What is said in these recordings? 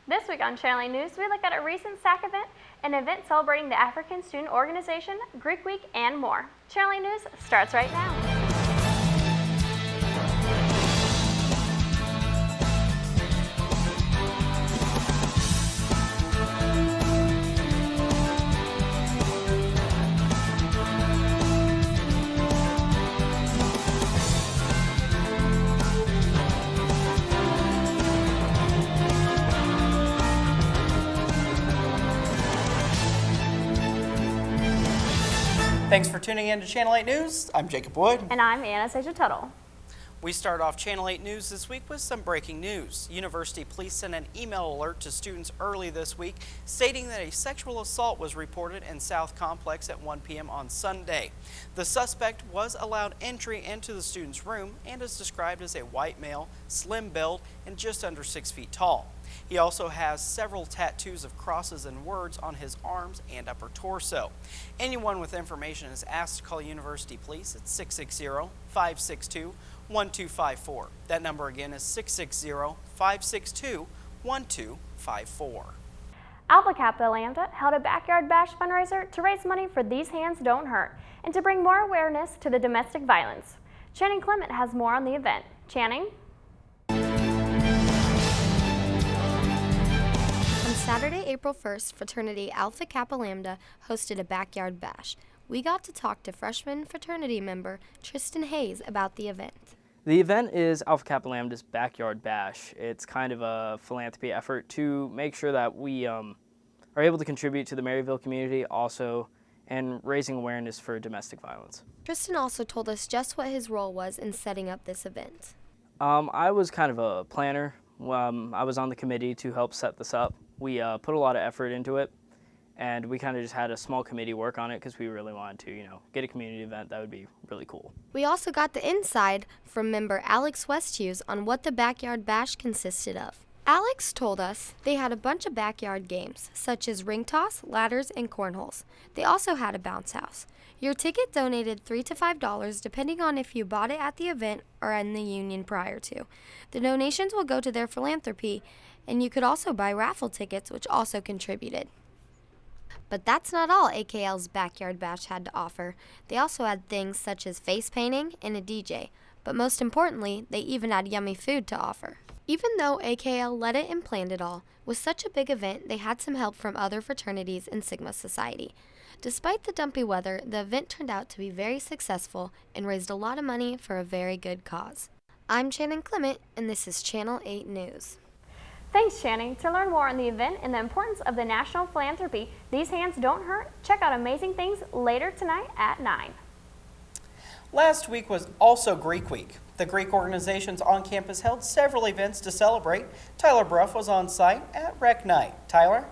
This week on Channel 8 News, we look at a recent SAC event, an event celebrating the African Student Organization, Greek Week, and more. Channel 8 News starts right now. Thanks for tuning in to Channel 8 News. I'm Jacob Wood. And I'm Anastasia Tuttle. We start off Channel 8 News this week with some breaking news. University police sent an email alert to students early this week stating that a sexual assault was reported in South Complex at 1 p.m. on Sunday. The suspect was allowed entry into the student's room and is described as a white male, slim build, and just under 6 feet tall. He also has several tattoos of crosses and words on his arms and upper torso. Anyone with information is asked to call University Police at 660-562-1254. That number again is 660-562-1254. Alpha Kappa Lambda held a Backyard Bash fundraiser to raise money for These Hands Don't Hurt and to bring more awareness to the domestic violence. Channing Clement has more on the event. Channing? Saturday, April 1st, fraternity Alpha Kappa Lambda hosted a Backyard Bash. We got to talk to freshman fraternity member Tristan Hayes about the event. The event is Alpha Kappa Lambda's Backyard Bash. It's kind of a philanthropy effort to make sure that we are able to contribute to the Maryville community also and raising awareness for domestic violence. Tristan also told us just what his role was in setting up this event. I was kind of a planner. I was on the committee to help set this up. We put a lot of effort into it, and we kind of just had a small committee work on it because we really wanted to, get a community event that would be really cool. We also got the inside from member Alex Westhughes on what the Backyard Bash consisted of. Alex told us they had a bunch of backyard games, such as ring toss, ladders, and cornholes. They also had a bounce house. Your ticket donated $3 to $5 depending on if you bought it at the event or in the union prior to. The donations will go to their philanthropy, and you could also buy raffle tickets, which also contributed. But that's not all AKL's Backyard Bash had to offer. They also had things such as face painting and a DJ. But most importantly, they even had yummy food to offer. Even though AKL led it and planned it all, with such a big event, they had some help from other fraternities in Sigma Society. Despite the dumpy weather, the event turned out to be very successful and raised a lot of money for a very good cause. I'm Channing Clement, and this is Channel 8 News. Thanks, Channing. To learn more on the event and the importance of the national philanthropy, These Hands Don't Hurt, check out Amazing Things later tonight at 9. Last week was also Greek Week. The Greek organizations on campus held several events to celebrate. Tyler Bruff was on site at Rec Night. Tyler?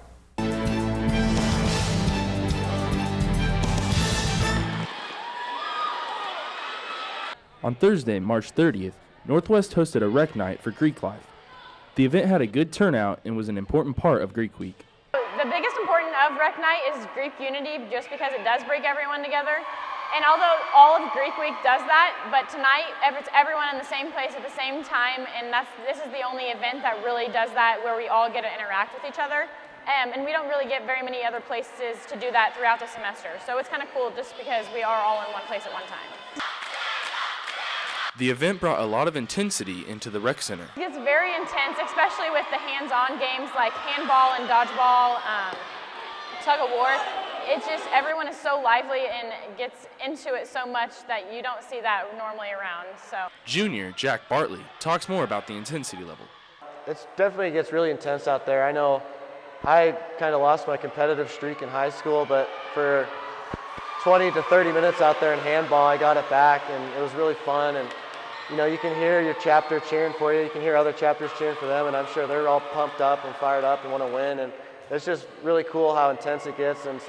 On Thursday, March 30th, Northwest hosted a Rec Night for Greek life. The event had a good turnout and was an important part of Greek Week. The biggest importance of Rec Night is Greek unity, just because it does bring everyone together. And although all of Greek Week does that, but tonight it's everyone in the same place at the same time, and this is the only event that really does that, where we all get to interact with each other. And we don't really get very many other places to do that throughout the semester. So it's kind of cool just because we are all in one place at one time. The event brought a lot of intensity into the rec center. It's very intense, especially with the hands-on games like handball and dodgeball, tug of war. It's just everyone is so lively and gets into it so much that you don't see that normally around. So Junior Jack Bartley talks more about the intensity level. It definitely gets really intense out there. I know I kind of lost my competitive streak in high school, but for 20 to 30 minutes out there in handball, I got it back, and it was really fun. And you can hear your chapter cheering for you. You can hear other chapters cheering for them, and I'm sure they're all pumped up and fired up and want to win. And it's just really cool how intense it gets, and it's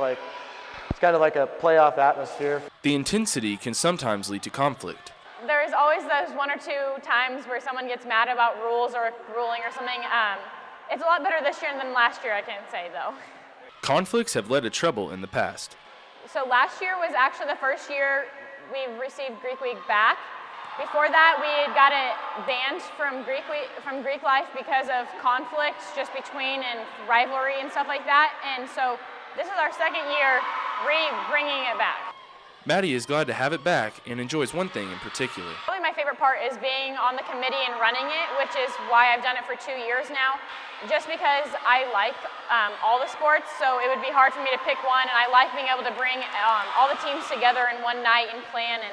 kind of like a playoff atmosphere. The intensity can sometimes lead to conflict. There is always those one or two times where someone gets mad about rules or ruling or something. It's a lot better this year than last year, I can say, though. Conflicts have led to trouble in the past. So last year was actually the first year we've received Greek Week back. Before that, we had got it banned from Greek life because of conflicts just between and rivalry and stuff like that. And so this is our second year bringing it back. Maddie is glad to have it back and enjoys one thing in particular. Probably my favorite part is being on the committee and running it, which is why I've done it for 2 years now, just because I like all the sports, so it would be hard for me to pick one, and I like being able to bring all the teams together in one night and plan and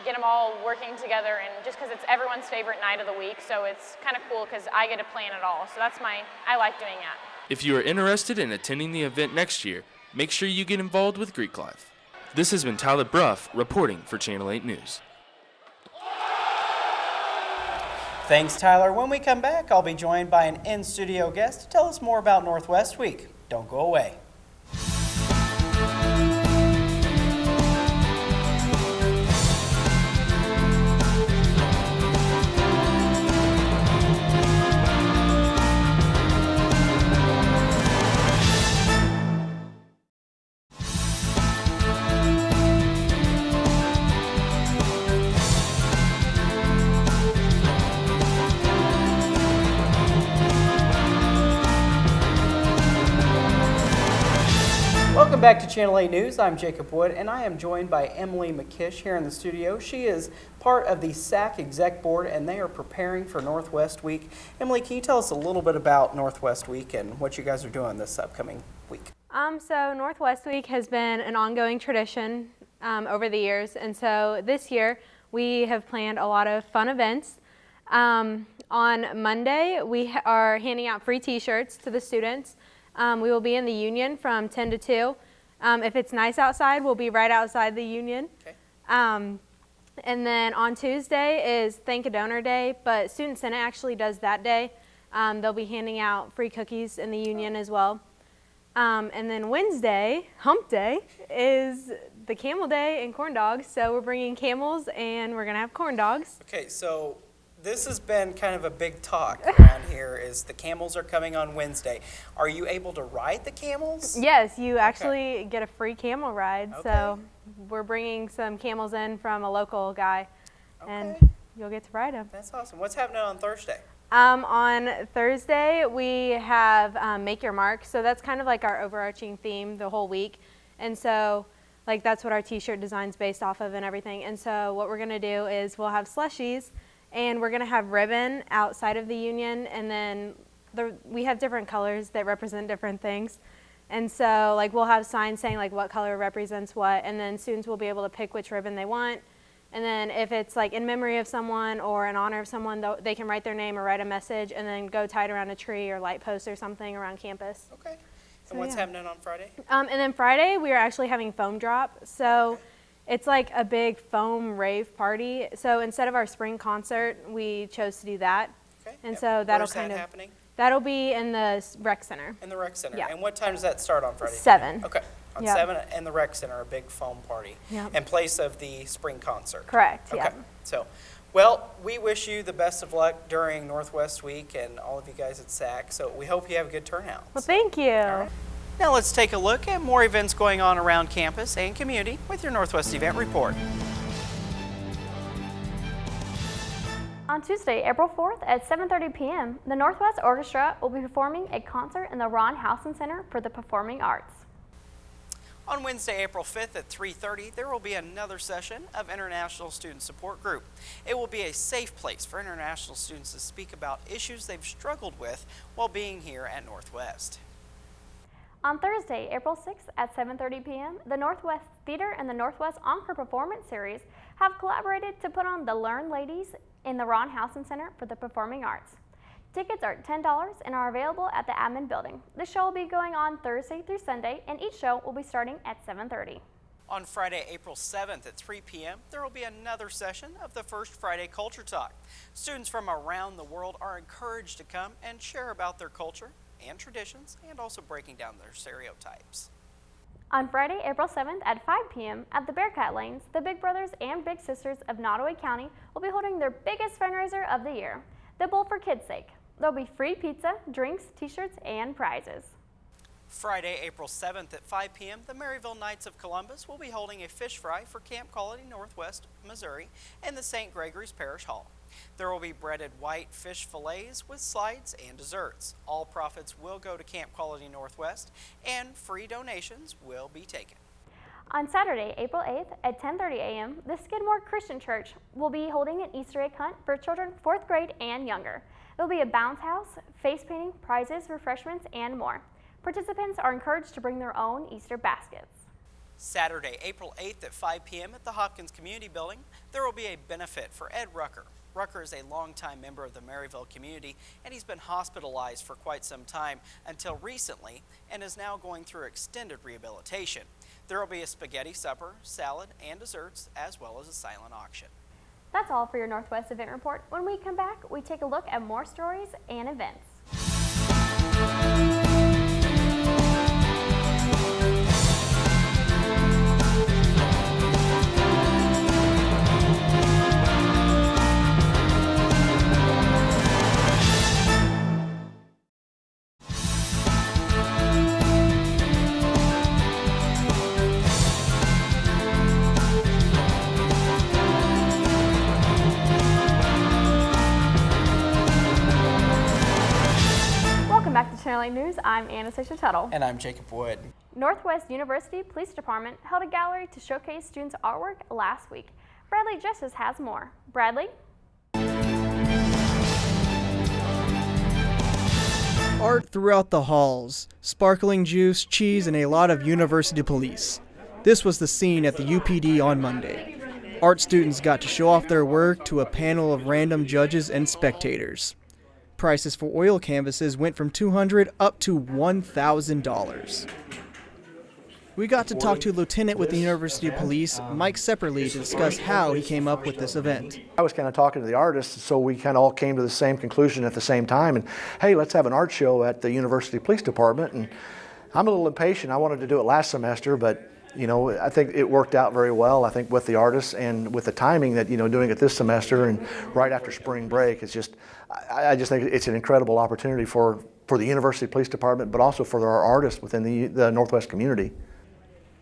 get them all working together, and just because it's everyone's favorite night of the week, so it's kind of cool because I get to plan it all, so I like doing that. If you are interested in attending the event next year, make sure you get involved with Greek Life. This has been Tyler Bruff reporting for Channel 8 News. Thanks, Tyler. When we come back, I'll be joined by an in-studio guest to tell us more about Northwest Week. Don't go away. Welcome back to Channel 8 News. I'm Jacob Wood, and I am joined by Emily McKish here in the studio. She is part of the SAC Exec Board, and they are preparing for Northwest Week. Emily, can you tell us a little bit about Northwest Week and what you guys are doing this upcoming week? So Northwest Week has been an ongoing tradition over the years, and so this year we have planned a lot of fun events. On Monday, we are handing out free t-shirts to the students. We will be in the Union from 10 to 2. If it's nice outside, we'll be right outside the Union. Okay. And then on Tuesday is Thank a Donor Day, but Student Senate actually does that day. They'll be handing out free cookies in the Union as well. And then Wednesday, Hump Day, is the Camel Day and corn dogs. So we're bringing camels and we're going to have corn dogs. Okay, so this has been kind of a big talk around here is the camels are coming on Wednesday. Are you able to ride the camels? Yes, you actually get a free camel ride. Okay. So we're bringing some camels in from a local guy, and Okay. you'll get to ride them. That's awesome. What's happening on Thursday? On Thursday, we have Make Your Mark. So that's kind of like our overarching theme the whole week. And so like that's what our t-shirt design's based off of and everything. And so what we're going to do is we'll have slushies, and we're going to have ribbon outside of the Union, and then we have different colors that represent different things. And so like we'll have signs saying like what color represents what, and then students will be able to pick which ribbon they want. And then if it's like in memory of someone or in honor of someone, they can write their name or write a message and then go tie it around a tree or light post or something around campus. Okay. So, And what's yeah. happening on Friday? And then Friday, we are actually having foam drop. So it's like a big foam rave party. So instead of our spring concert, we chose to do that. Okay. And Yep. so that'll Where's that happening? That'll be in the rec center. In the rec center. Yeah. And what time does that start on Friday? 7. Okay. On Yep. 7 in the rec center, a big foam party. Yep. In place of the spring concert. Correct, Okay. yeah. So, well, we wish you the best of luck during Northwest Week and all of you guys at SAC. So we hope you have a good turnout. Well, thank you. right. Now let's take a look at more events going on around campus and community with your Northwest Event Report. On Tuesday, April 4th at 7:30 p.m., the Northwest Orchestra will be performing a concert in the Ron Housen Center for the Performing Arts. On Wednesday, April 5th at 3:30, there will be another session of International Student Support Group. It will be a safe place for international students to speak about issues they've struggled with while being here at Northwest. On Thursday, April 6th at 7:30 p.m., the Northwest Theater and the Northwest Encore Performance Series have collaborated to put on the Learn Ladies in the Ron Housen Center for the Performing Arts. Tickets are $10 and are available at the admin building. The show will be going on Thursday through Sunday, and each show will be starting at 7:30. On Friday, April 7th at 3 p.m., there will be another session of the First Friday Culture Talk. Students from around the world are encouraged to come and share about their culture and traditions, and also breaking down their stereotypes. On Friday, April 7th at 5 p.m. at the Bearcat Lanes, the Big Brothers and Big Sisters of Nottoway County will be holding their biggest fundraiser of the year, the Bowl for Kids' Sake. There'll be free pizza, drinks, t-shirts, and prizes. Friday, April 7th at 5 p.m., the Maryville Knights of Columbus will be holding a fish fry for Camp Quality Northwest, Missouri in the St. Gregory's Parish Hall. There will be breaded white fish fillets with slides and desserts. All profits will go to Camp Quality Northwest and free donations will be taken. On Saturday, April 8th at 10:30 a.m., the Skidmore Christian Church will be holding an Easter egg hunt for children 4th grade and younger. There will be a bounce house, face painting, prizes, refreshments, and more. Participants are encouraged to bring their own Easter baskets. Saturday, April 8th at 5 p.m. at the Hopkins Community Building, there will be a benefit for Ed Rucker. Rucker is a longtime member of the Maryville community, and he's been hospitalized for quite some time until recently and is now going through extended rehabilitation. There will be a spaghetti supper, salad, and desserts, as well as a silent auction. That's all for your Northwest Event Report. When we come back, we take a look at more stories and events. Back to Channel 8 News, I'm Anastasia Tuttle. And I'm Jacob Wood. Northwest University Police Department held a gallery to showcase students' artwork last week. Bradley Justice has more. Bradley? Art throughout the halls, sparkling juice, cheese, and a lot of university police. This was the scene at the UPD on Monday. Art students got to show off their work to a panel of random judges and spectators. Prices for oil canvases went from $200 up to $1,000. We got to talk to a lieutenant with the University Police, Mike Sepperly, to discuss how he came up with this event. I was kind of talking to the artists, so we kind of all came to the same conclusion at the same time. And hey, let's have an art show at the University Police Department. And I'm a little impatient. I wanted to do it last semester, but you know, I think it worked out very well. I think with the artists and with the timing that, you know, doing it this semester and right after spring break, it's just, I just think it's an incredible opportunity for the University Police Department, but also for our artists within the Northwest community.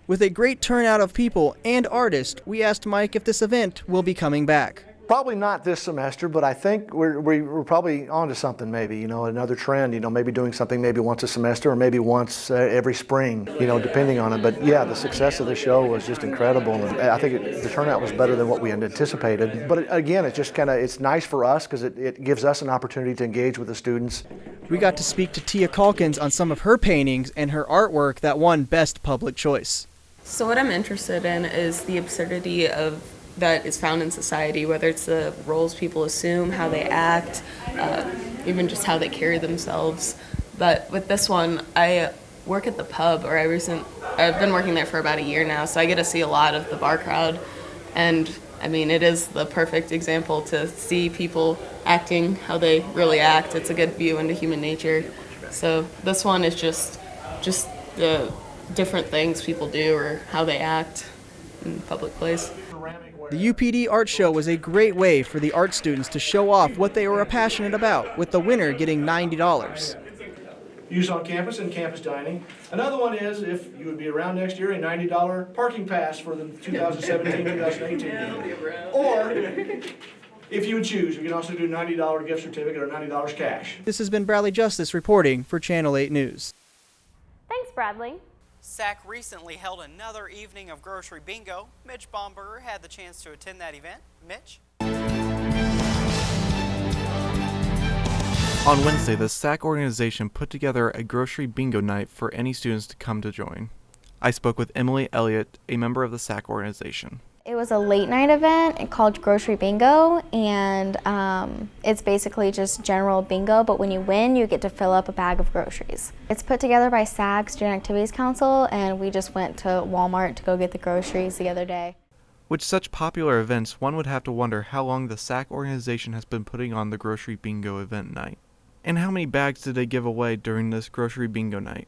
With a great turnout of people and artists, we asked Mike if this event will be coming back. Probably not this semester, but I think we're probably onto something maybe, you know, another trend, you know, maybe doing something maybe once a semester or maybe once every spring, you know, depending on it. But yeah, the success of the show was just incredible. And I think the turnout was better than what we had anticipated. But again, it's just kind of, it's nice for us because it gives us an opportunity to engage with the students. We got to speak to Tia Calkins on some of her paintings and her artwork that won Best Public Choice. So what I'm interested in is the absurdity of that is found in society, whether it's the roles people assume, how they act, even just how they carry themselves. But with this one, I work at the pub, or I've been working there for about a year now, so I get to see a lot of the bar crowd. And I mean, it is the perfect example to see people acting how they really act. It's a good view into human nature. So this one is just the different things people do or how they act in public place. The UPD Art Show was a great way for the art students to show off what they were passionate about, with the winner getting $90. Use on campus and campus dining. Another one is, if you would be around next year, a $90 parking pass for the 2017-2018. Or, if you would choose, you can also do a $90 gift certificate or $90 cash. This has been Bradley Justice reporting for Channel 8 News. Thanks, Bradley. SAC recently held another evening of grocery bingo. Mitch Baumberger had the chance to attend that event. Mitch? On Wednesday, the SAC organization put together a grocery bingo night for any students to come to join. I spoke with Emily Elliott, a member of the SAC organization. It was a late night event called Grocery Bingo, and it's basically just general bingo, but when you win, you get to fill up a bag of groceries. It's put together by SAC Student Activities Council, and we just went to Walmart to go get the groceries the other day. With such popular events, one would have to wonder how long the SAC organization has been putting on the Grocery Bingo event night. And how many bags did they give away during this Grocery Bingo night?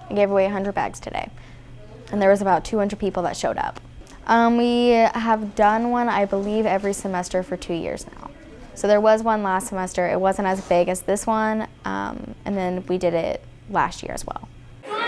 We gave away 100 bags today, and there was about 200 people that showed up. We have done one, I believe, every semester for 2 years now. So there was one last semester. It wasn't as big as this one, and then we did it last year as well. 1,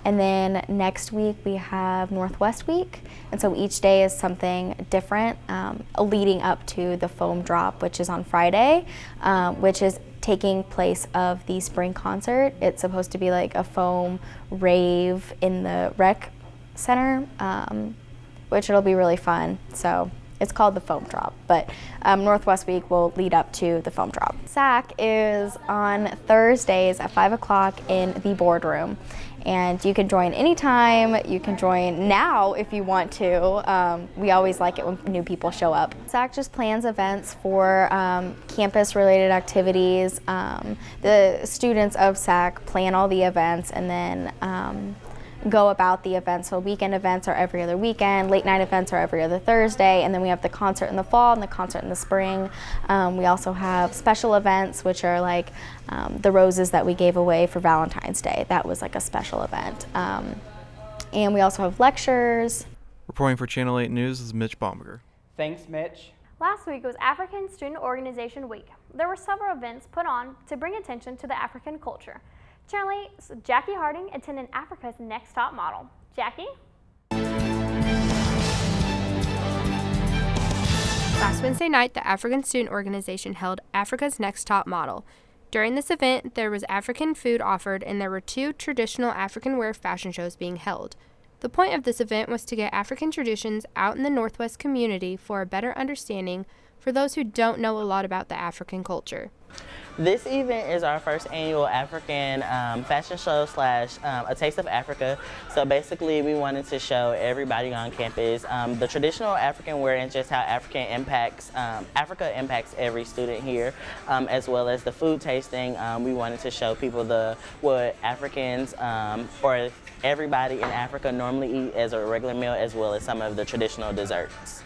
And then next week we have Northwest Week, and so each day is something different, leading up to the foam drop, which is on Friday, which is taking place of the spring concert. It's supposed to be like a foam rave in the rec center, which it'll be really fun. So it's called the foam drop, but Northwest Week will lead up to the foam drop. SAC is on Thursdays at 5 o'clock in the boardroom, and you can join anytime. You can join now if you want to. We always like it when new people show up. SAC just plans events for campus-related activities. The students of SAC plan all the events and then go about the events. So weekend events are every other weekend, late night events are every other Thursday, and then we have the concert in the fall and the concert in the spring. We also have special events, which are like the roses that we gave away for Valentine's Day. That was like a special event. And we also have lectures. Reporting for Channel 8 News is Mitch Baumgartner. Thanks, Mitch. Last week was African Student Organization Week. There were several events put on to bring attention to the African culture. Channel 8's Jackie Harding attended Africa's Next Top Model. Jackie? Last Wednesday night, the African Student Organization held Africa's Next Top Model. During this event, there was African food offered and there were 2 traditional African wear fashion shows being held. The point of this event was to get African traditions out in the Northwest community for a better understanding for those who don't know a lot about the African culture. This event is our first annual African fashion show / a Taste of Africa. So basically we wanted to show everybody on campus the traditional African wear and just how Africa impacts every student here, as well as the food tasting. We wanted to show people what Africans or everybody in Africa normally eat as a regular meal, as well as some of the traditional desserts.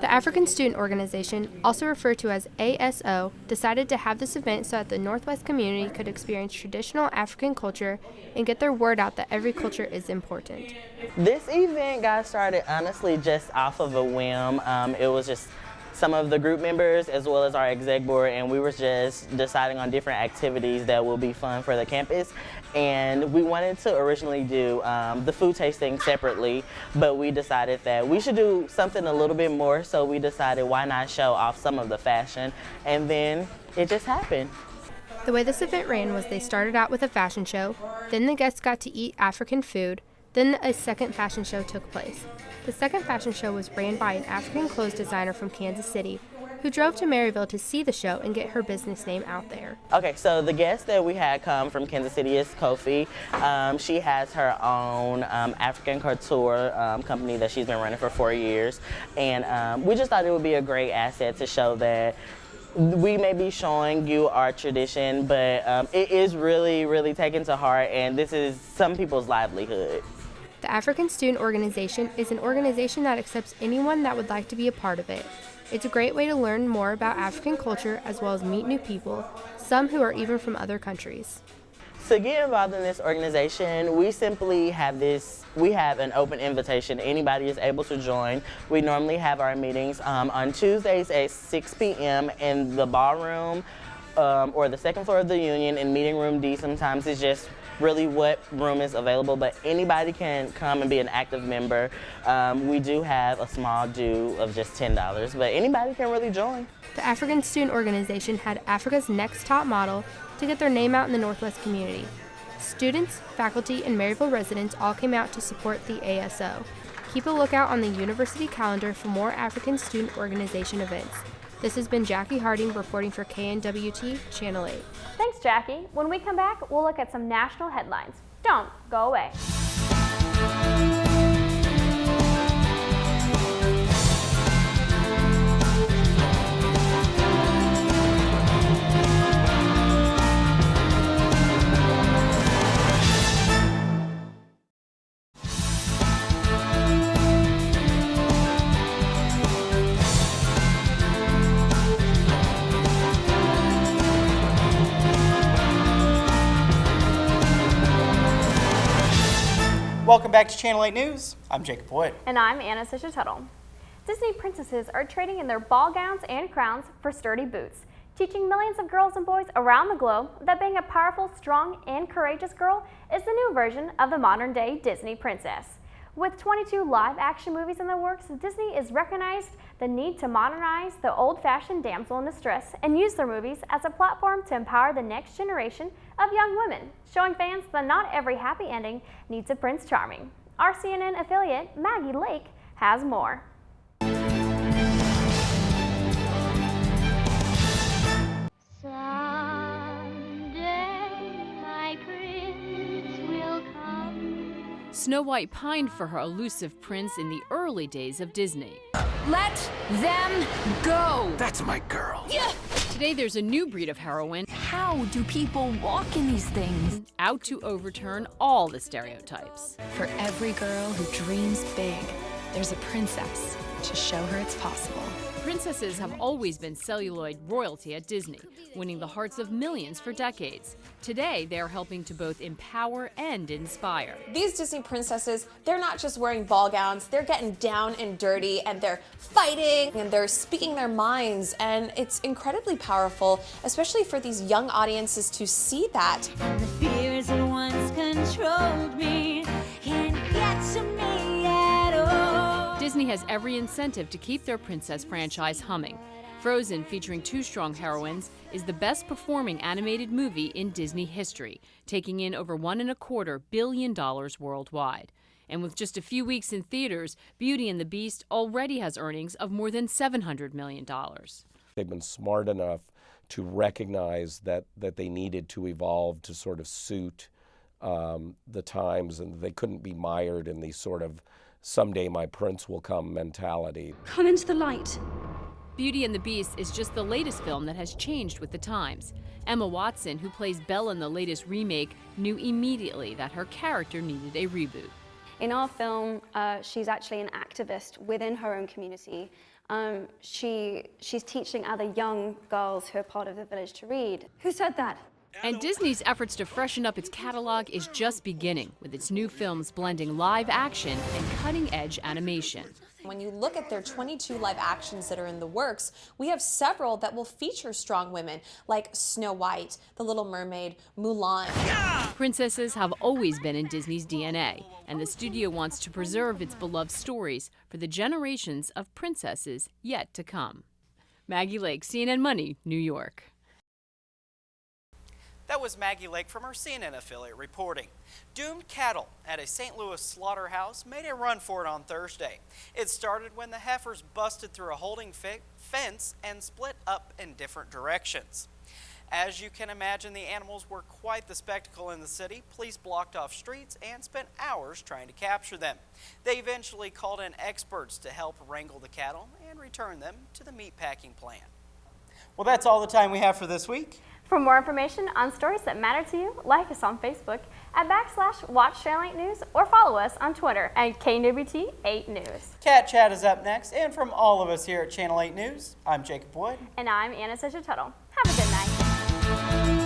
The African Student Organization, also referred to as ASO, decided to have this event so that the Northwest community could experience traditional African culture and get their word out that every culture is important. This event got started honestly just off of a whim. It was just some of the group members as well as our exec board, and we were just deciding on different activities that will be fun for the campus. And we wanted to originally do the food tasting separately, but we decided that we should do something a little bit more, so we decided why not show off some of the fashion, and then it just happened. The way this event ran was they started out with a fashion show, then the guests got to eat African food, then a second fashion show took place. The second fashion show was ran by an African clothes designer from Kansas City, who drove to Maryville to see the show and get her business name out there. Okay, so the guest that we had come from Kansas City is Kofi. She has her own African couture company that she's been running for 4 years, and we just thought it would be a great asset to show that we may be showing you our tradition, but it is really, really taken to heart, and this is some people's livelihood. The African Student Organization is an organization that accepts anyone that would like to be a part of it. It's a great way to learn more about African culture as well as meet new people, some who are even from other countries. To get involved in this organization, we simply have an open invitation. Anybody is able to join. We normally have our meetings on Tuesdays at 6 p.m. in the ballroom or the second floor of the Union in meeting room D. Sometimes it's just really what room is available, but anybody can come and be an active member. We do have a small due of just $10, but anybody can really join. The African Student Organization had Africa's Next Top Model to get their name out in the Northwest community. Students, faculty, and Maryville residents all came out to support the ASO. Keep a lookout on the university calendar for more African Student Organization events. This has been Jackie Harding reporting for KNWT Channel 8. Thanks, Jackie. When we come back, we'll look at some national headlines. Don't go away. Welcome back to Channel 8 News. I'm Jacob Wood. And I'm Anna Sisha Tuttle. Disney princesses are trading in their ball gowns and crowns for sturdy boots. teaching millions of girls and boys around the globe that being a powerful, strong, and courageous girl is the new version of the modern-day Disney princess. With 22 live-action movies in the works, Disney has recognized the need to modernize the old-fashioned damsel in distress and use their movies as a platform to empower the next generation of young women, showing fans that not every happy ending needs a Prince Charming. Our CNN affiliate, Maggie Lake, has more. Snow White pined for her elusive prince in the early days of Disney. Let them go! That's my girl. Yeah. Today there's a new breed of heroine. How do people walk in these things? Out to overturn all the stereotypes. For every girl who dreams big, there's a princess to show her it's possible. Princesses have always been celluloid royalty at Disney, winning the hearts of millions for decades. Today, they are helping to both empower and inspire. These Disney princesses, they're not just wearing ball gowns, they're getting down and dirty, and they're fighting, and they're speaking their minds, and it's incredibly powerful, especially for these young audiences to see that. And the fears that once controlled me can't get to me at all. Disney has every incentive to keep their princess franchise humming. Frozen, featuring two strong heroines, is the best performing animated movie in Disney history, taking in over $1.25 billion worldwide. And with just a few weeks in theaters, Beauty and the Beast already has earnings of more than $700 million. They've been smart enough to recognize that they needed to evolve to sort of suit the times, and they couldn't be mired in these sort of someday my prince will come mentality. Come into the light. Beauty and the Beast is just the latest film that has changed with the times. Emma Watson, who plays Belle in the latest remake, knew immediately that her character needed a reboot. In our film, she's actually an activist within her own community. She's teaching other young girls who are part of the village to read. Who said that? And Disney's efforts to freshen up its catalog is just beginning, with its new films blending live action and cutting-edge animation. When you look at their 22 live actions that are in the works, we have several that will feature strong women, like Snow White, The Little Mermaid, Mulan. Princesses have always been in Disney's DNA, and the studio wants to preserve its beloved stories for the generations of princesses yet to come. Maggie Lake, CNN Money, New York. That was Maggie Lake from our CNN affiliate reporting. Doomed cattle at a St. Louis slaughterhouse made a run for it on Thursday. It started when the heifers busted through a holding fence and split up in different directions. As you can imagine, the animals were quite the spectacle in the city. Police blocked off streets and spent hours trying to capture them. They eventually called in experts to help wrangle the cattle and return them to the meatpacking plant. Well, that's all the time we have for this week. For more information on stories that matter to you, like us on Facebook at /Watch Channel 8 News or follow us on Twitter at KNWT 8 News. Cat Chat is up next, and from all of us here at Channel 8 News, I'm Jacob Wood. And I'm Anna Tuttle. Have a good night.